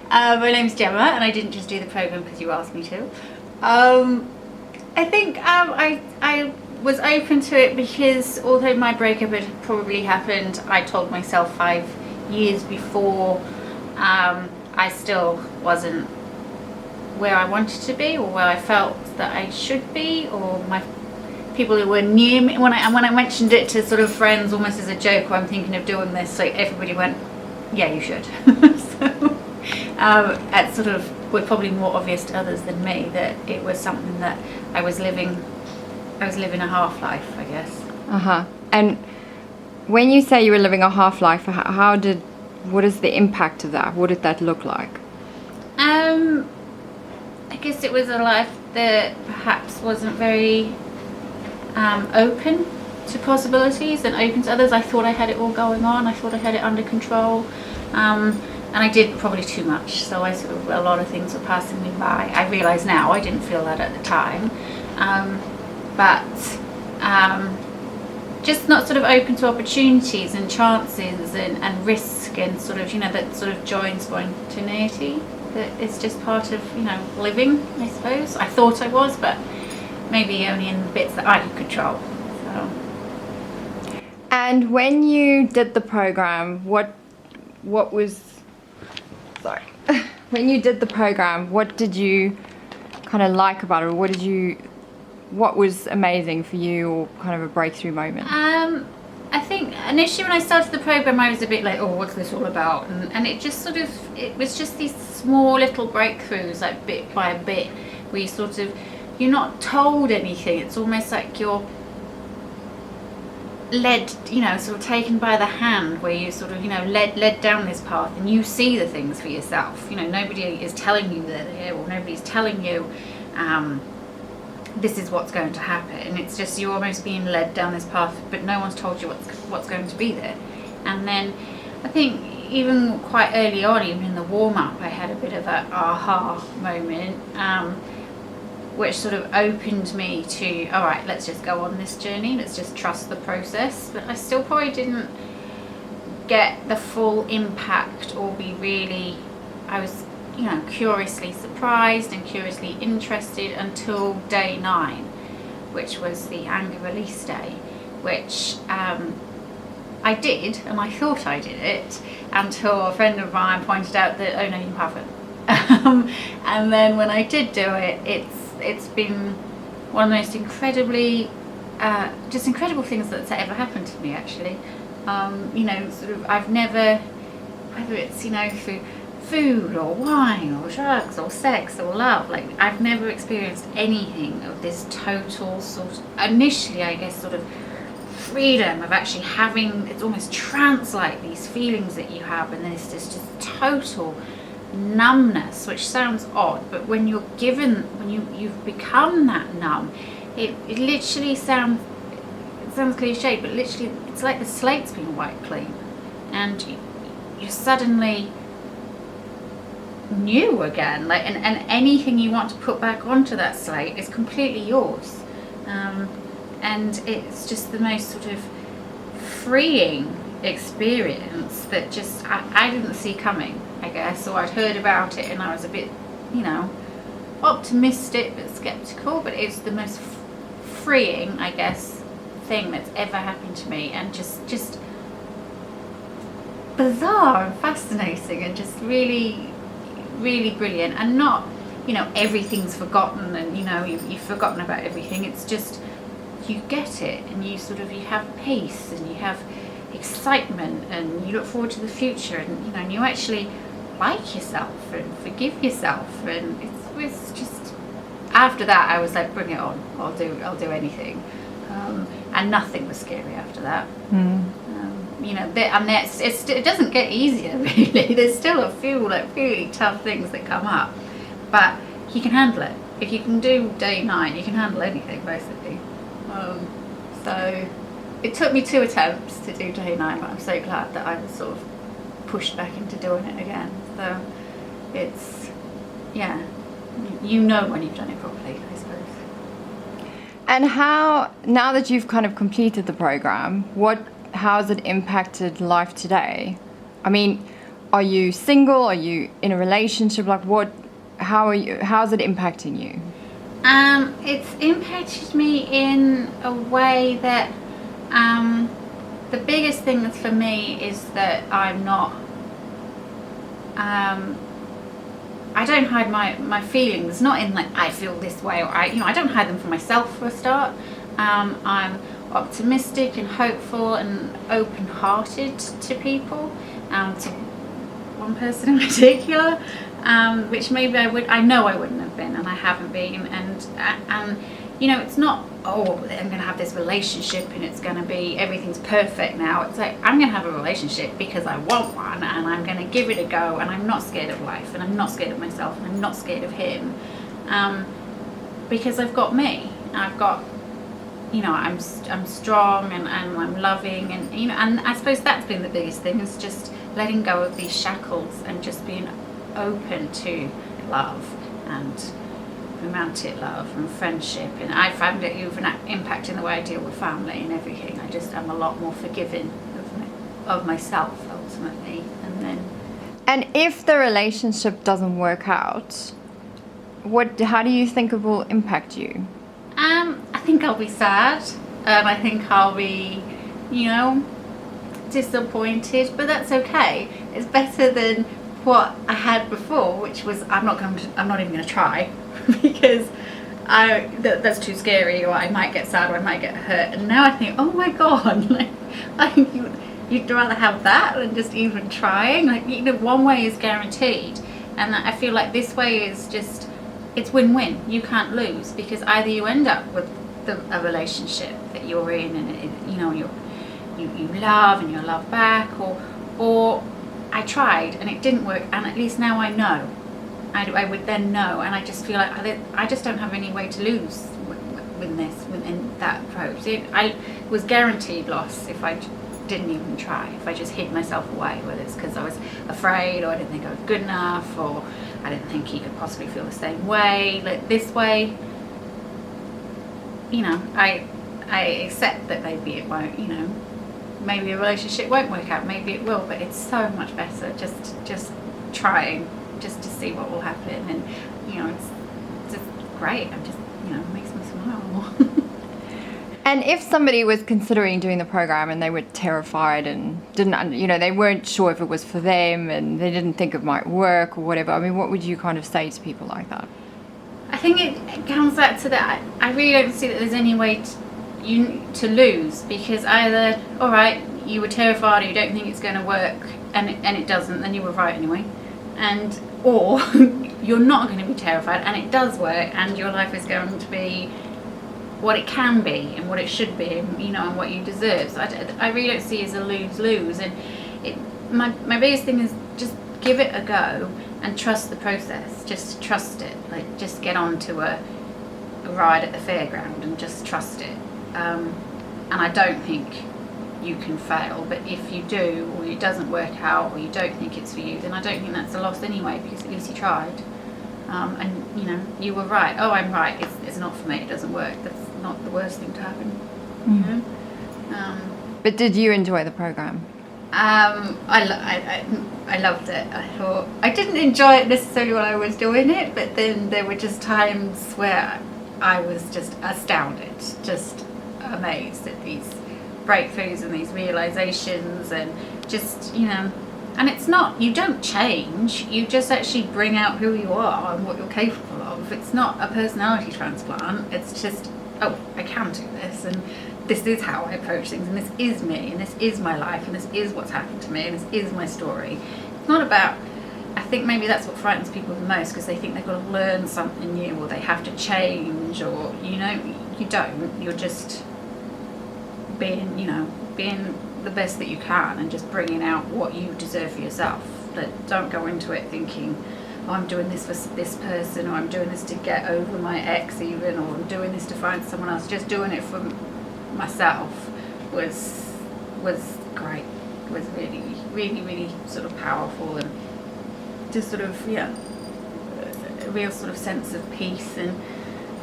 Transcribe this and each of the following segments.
My name's Gemma, and I didn't just do the program because you asked me to. I think I was open to it because although my breakup had probably happened, I told myself 5 years before, I still wasn't where I wanted to be, or where I felt that I should be, or my people who were near me. When I mentioned it to sort of friends, almost as a joke, I'm thinking of doing this, like everybody went, "Yeah, you should." So it sort of was probably more obvious to others than me that it was something that I was living a half-life, I guess. And when you say you were living a half-life, what is the impact of that? What did that look like? I guess it was a life that perhaps wasn't very open to possibilities and open to others. I thought I had it all going on. I thought I had it under control. And I did probably too much. So a lot of things were passing me by. I realise now I didn't feel that at the time. Just not sort of open to opportunities and chances and risk and sort of, that sort of joy and spontaneity that is just part of, living, I suppose. I thought I was, but maybe only in the bits that I could control. So. And when you did the program, when you did the program, what did you kind of like about it? What was amazing for you, or kind of a breakthrough moment? I think initially when I started the program, I was a bit like, oh, what's this all about? And it just it was just these small little breakthroughs, like bit by bit, where you're not told anything. It's almost like you're led, sort of taken by the hand, where you sort of, led down this path, and you see the things for yourself. Nobody is telling you they're there, or nobody's telling you this is what's going to happen. It's just you're almost being led down this path, but no one's told you what's going to be there. And then I think even quite early on, even in the warm-up, I had a bit of an aha moment, which sort of opened me to, all right, let's just go on this journey, let's just trust the process. But I still probably didn't get the full impact, or I was curiously surprised and curiously interested until day 9, which was the anger release day, which I did, and I thought I did it until a friend of mine pointed out that, oh no, you haven't. And then when I did do it, it's been one of the most incredible things that's ever happened to me, actually. I've never, whether it's, through food or wine or drugs or sex or love, like I've never experienced anything of this total sort of, initially I guess, sort of freedom of actually having, it's almost trance-like, these feelings that you have, and then it's just total numbness, which sounds odd, but when you've become that numb, it literally sounds cliche, but literally it's like the slate's been wiped clean, and you're suddenly new again, like, and anything you want to put back onto that slate is completely yours, and it's just the most sort of freeing experience that just I didn't see coming, I guess. Or I'd heard about it and I was a bit, optimistic but skeptical, but it's the most freeing, I guess, thing that's ever happened to me, and just bizarre and fascinating, and just really brilliant. And not, everything's forgotten, and you've forgotten about everything. It's just you get it, and you have peace, and you have excitement, and you look forward to the future, and and you actually like yourself and forgive yourself, and it's just, after that I was like, bring it on, I'll do anything, and nothing was scary after that. It doesn't get easier, really. There's still a few like really tough things that come up, but you can handle it. If you can do day 9, you can handle anything, basically. So it took me 2 attempts to do day 9, but I'm so glad that I was sort of pushed back into doing it again. So it's, when you've done it properly, I suppose. And how, now that you've kind of completed the program, how has it impacted life today? I mean, Are you single? Are you in a relationship? Like how is it impacting you? It's impacted me in a way that the biggest thing for me is that I'm not I don't hide my feelings, not in like I feel this way, or I don't hide them from myself for a start. I'm optimistic and hopeful and open-hearted to people, to one person in particular, which maybe I know I wouldn't have been, and I haven't been, and it's not, oh, I'm going to have this relationship and it's going to be, everything's perfect now. It's like, I'm going to have a relationship because I want one, and I'm going to give it a go, and I'm not scared of life, and I'm not scared of myself, and I'm not scared of him, because I've got me. I've got, I'm strong, and I'm loving, and and I suppose that's been the biggest thing, is just letting go of these shackles and just being open to love and romantic love and friendship. And I found it even impacting the way I deal with family and everything. I'm a lot more forgiving of myself ultimately. And if the relationship doesn't work out, how do you think it will impact you? I think I'll be sad. I think I'll be, disappointed, but that's okay. It's better than what I had before, which was I'm not even going to try because that's too scary, or I might get sad, or I might get hurt. And now I think, oh my god, you'd rather have that than just even trying. One way is guaranteed, and I feel like this way is just, it's win-win. You can't lose, because either you end up with a relationship that you're in, and you love and you love back, or I tried and it didn't work, and at least now I know. I would then know, and I just feel like I just don't have any way to lose in that approach. I was guaranteed loss if I didn't even try, if I just hid myself away, whether it's because I was afraid, or I didn't think I was good enough, or I didn't think he could possibly feel the same way. Like this way, I accept that maybe it won't, maybe a relationship won't work out, maybe it will, but it's so much better just trying, just to see what will happen. And it's just great. It makes me smile. And if somebody was considering doing the program and they were terrified and didn't, they weren't sure if it was for them, and they didn't think it might work or whatever, I mean, what would you kind of say to people like that? I think it comes back to that. I really don't see that there's any way to lose, because either, all right, you were terrified, or you don't think it's going to work, and it doesn't, then you were right anyway, or you're not going to be terrified and it does work, and your life is going to be what it can be and what it should be, and what you deserve. So I really don't see it as a lose-lose, and my biggest thing is just give it a go and trust the process. Just trust it. Just get onto a ride at the fairground and just trust it. And I don't think you can fail, but if you do, or it doesn't work out, or you don't think it's for you, then I don't think that's a loss anyway, because at least you tried. And you were right. Oh, I'm right. It's not for me. It doesn't work. That's not the worst thing to happen. But did you enjoy the program? I loved it. I thought I didn't enjoy it necessarily while I was doing it, but then there were just times where I was just astounded, just amazed at these breakthroughs and these realizations, and just and it's not, you don't change, you just actually bring out who you are and what you're capable of. It's not a personality transplant. It's just, oh, I can do this, and this is how I approach things, and this is me, and this is my life, and this is what's happened to me, and this is my story. It's not about, I think maybe that's what frightens people the most, because they think they've got to learn something new, or they have to change, or you don't. You're just being the best that you can, and just bringing out what you deserve for yourself. But don't go into it thinking, oh, I'm doing this for this person, or I'm doing this to get over my ex even, or I'm doing this to find someone else. Just doing it for myself was great. It was really, really, really sort of powerful, and just sort of, a real sort of sense of peace, and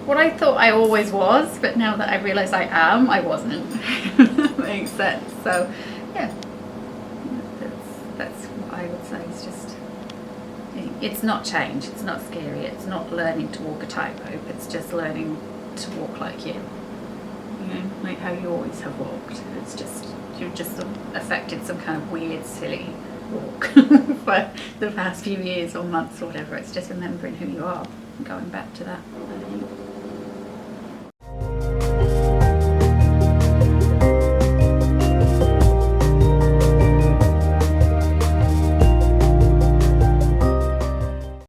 what I thought I always was, but now that I realise I am, I wasn't. That makes sense. So, yeah, that's what I would say. It's it's not change, it's not scary, it's not learning to walk a tightrope, it's just learning to walk like you. You know, like how you always have walked. It's just, you've just sort of affected some kind of weird, silly walk for the past few years or months or whatever. It's just remembering who you are and going back to that.